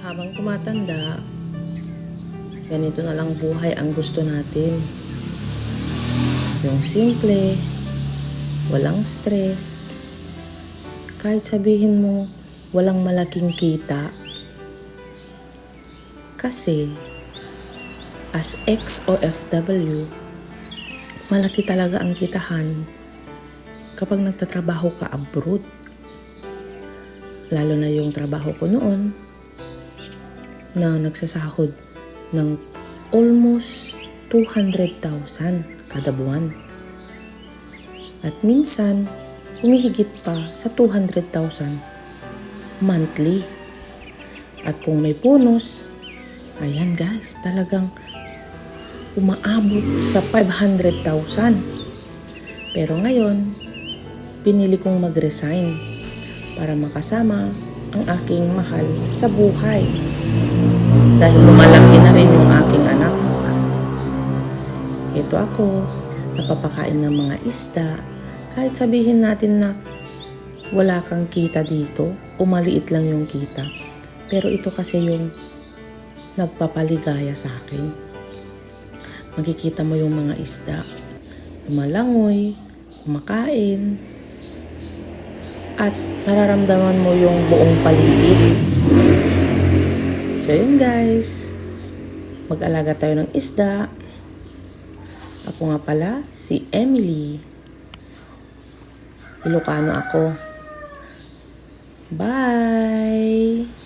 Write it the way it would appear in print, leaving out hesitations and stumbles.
Habang tumatanda, ganito na lang buhay ang gusto natin. Yung simple, walang stress. Kahit sabihin mo walang malaking kita. Kasi, as ex-OFW, malaki talaga ang kitahan kapag nagtatrabaho ka abroad. Lalo na yung trabaho ko noon na nagsasahod ng almost 200,000 kada buwan. At minsan, humihigit pa sa 200,000 monthly. At kung may bonus, ayan guys, talagang umaabot sa 500,000. Pero ngayon, pinili kong mag-resign para makasama ang aking mahal sa buhay. Dahil lumalaki na rin yung aking anak. Ito ako, napapakain ng mga isda. Kahit sabihin natin na wala kang kita dito, o maliit lang yung kita. Pero ito kasi yung nagpapaligaya sa akin. Makikita mo yung mga isda, lumalangoy, kumakain, at nararamdaman mo yung buong paligid. So yun guys, mag-alaga tayo ng isda. Ako nga pala, si Emily. Ilocano ako. Bye!